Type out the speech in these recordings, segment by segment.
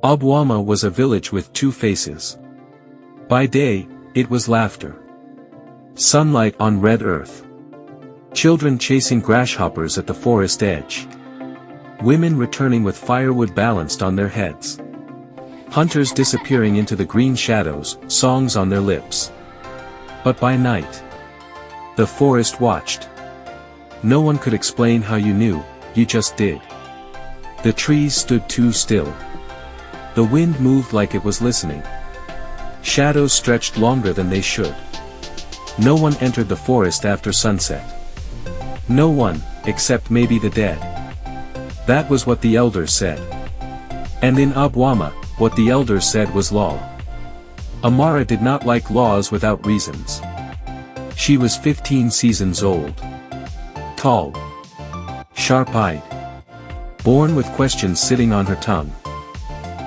Obuama was a village with two faces. By day, it was laughter. Sunlight on red earth. Children chasing grasshoppers at the forest edge. Women returning with firewood balanced on their heads. Hunters disappearing into the green shadows, songs on their lips. But by night, the forest watched. No one could explain how you knew, you just did. The trees stood too still. The wind moved like it was listening. Shadows stretched longer than they should. No one entered the forest after sunset. No one, except maybe the dead. That was what the elders said. And in Obuama, what the elders said was law. Amara did not like laws without reasons. She was 15 seasons old. Tall. Sharp-eyed. Born with questions sitting on her tongue.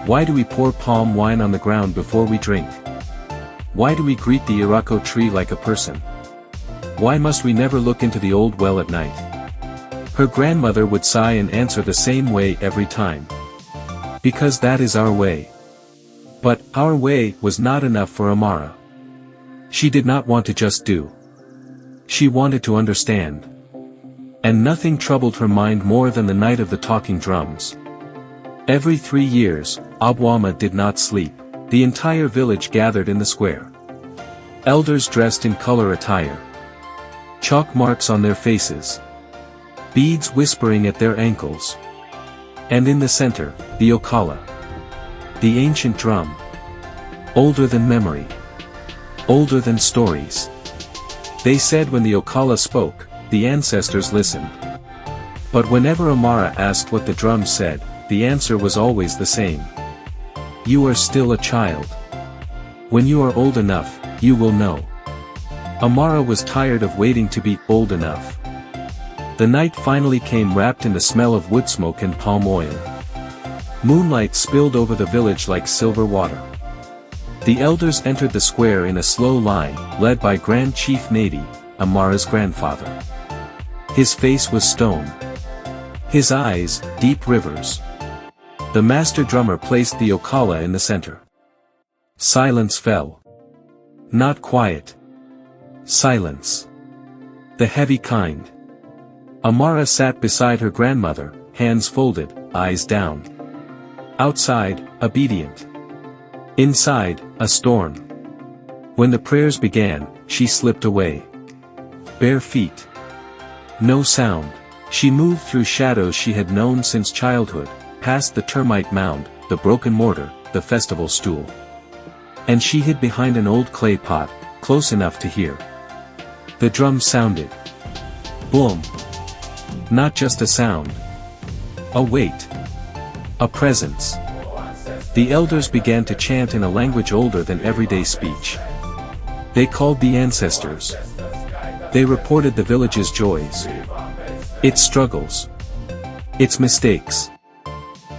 Why do we pour palm wine on the ground before we drink? Why do we greet the Irako tree like a person? Why must we never look into the old well at night? Her grandmother would sigh and answer the same way every time. Because that is our way. But our way was not enough for Amara. She did not want to just do. She wanted to understand. And nothing troubled her mind more than the night of the talking drums. Every 3 years, Obuama did not sleep. The entire village gathered in the square. Elders dressed in color attire. Chalk marks on their faces. Beads whispering at their ankles. And in the center, the Ọkala. The ancient drum. Older than memory. Older than stories. They said when the Ọkala spoke, the ancestors listened. But whenever Amara asked what the drum said, the answer was always the same. You are still a child. When you are old enough, you will know. Amara was tired of waiting to be old enough. The night finally came wrapped in the smell of wood smoke and palm oil. Moonlight spilled over the village like silver water. The elders entered the square in a slow line, led by Grand Chief Nady, Amara's grandfather. His face was stone. His eyes, deep rivers. The master drummer placed the Ọkala in the center. Silence fell. Not quiet. Silence. The heavy kind. Amara sat beside her grandmother, hands folded, eyes down. Outside, obedient. Inside, a storm. When the prayers began, she slipped away. Bare feet. No sound. She moved through shadows she had known since childhood, past the termite mound, the broken mortar, the festival stool. And she hid behind an old clay pot, close enough to hear. The drum sounded. Boom. Not just a sound. A weight. A presence. The elders began to chant in a language older than everyday speech. They called the ancestors. They reported the village's joys. Its struggles. Its mistakes.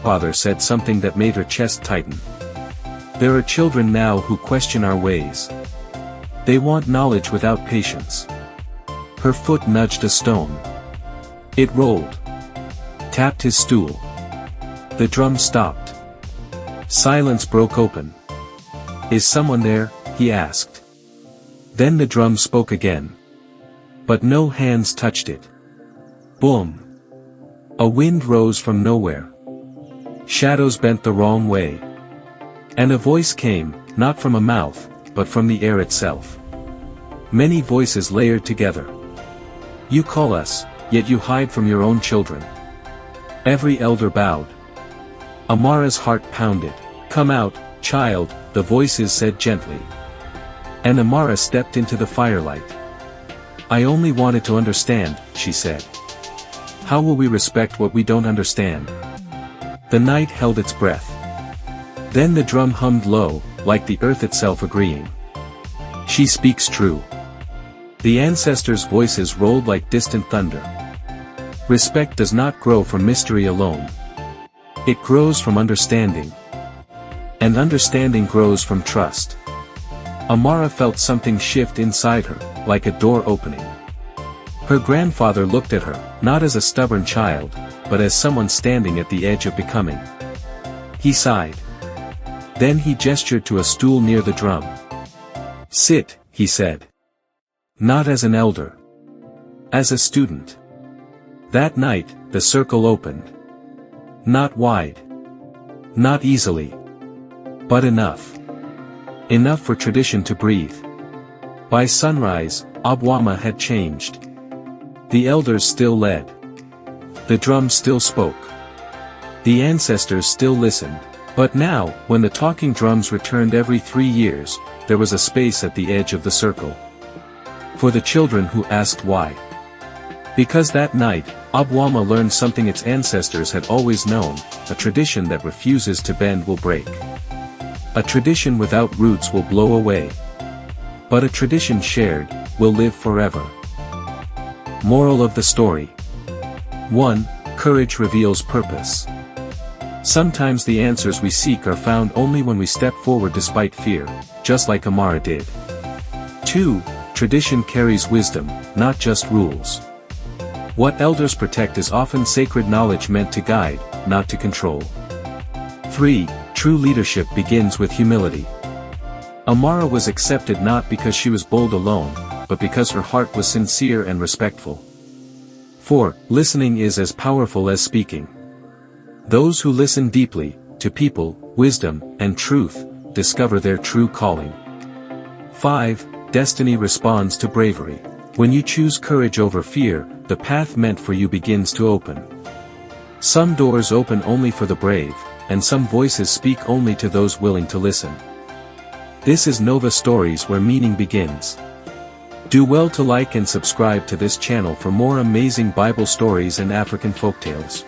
Father said something that made her chest tighten. There are children now who question our ways. They want knowledge without patience. Her foot nudged a stone. It rolled. Tapped his stool. The drum stopped. Silence broke open. Is someone there? He asked. Then the drum spoke again. But no hands touched it. Boom. A wind rose from nowhere. Shadows bent the wrong way. And a voice came, not from a mouth, but from the air itself. Many voices layered together. You call us, yet you hide from your own children. Every elder bowed. Amara's heart pounded. Come out, child, the voices said gently. And Amara stepped into the firelight. I only wanted to understand, she said. How will we respect what we don't understand? The night held its breath. Then the drum hummed low, like the earth itself agreeing. She speaks true. The ancestors' voices rolled like distant thunder. Respect does not grow from mystery alone. It grows from understanding. And understanding grows from trust. Amara felt something shift inside her, like a door opening. Her grandfather looked at her, not as a stubborn child, but as someone standing at the edge of becoming. He sighed. Then he gestured to a stool near the drum. "Sit," he said. "Not as an elder. As a student." That night, the circle opened. Not wide. Not easily. But enough. Enough for tradition to breathe. By sunrise, Obuama had changed. The elders still led. The drum still spoke. The ancestors still listened. But now, when the talking drums returned every 3 years, there was a space at the edge of the circle. For the children who asked why. Because that night, Obuama learned something its ancestors had always known: a tradition that refuses to bend will break. A tradition without roots will blow away. But a tradition shared, will live forever. Moral of the story. 1. Courage reveals purpose. Sometimes the answers we seek are found only when we step forward despite fear, just like Amara did. 2. Tradition carries wisdom, not just rules. What elders protect is often sacred knowledge meant to guide, not to control. 3. True leadership begins with humility. Amara was accepted not because she was bold alone, but because her heart was sincere and respectful. 4. Listening is as powerful as speaking. Those who listen deeply, to people, wisdom, and truth, discover their true calling. 5. Destiny responds to bravery. When you choose courage over fear, the path meant for you begins to open. Some doors open only for the brave, and some voices speak only to those willing to listen. This is Nova Stories, where meaning begins. Do well to like and subscribe to this channel for more amazing Bible stories and African folktales.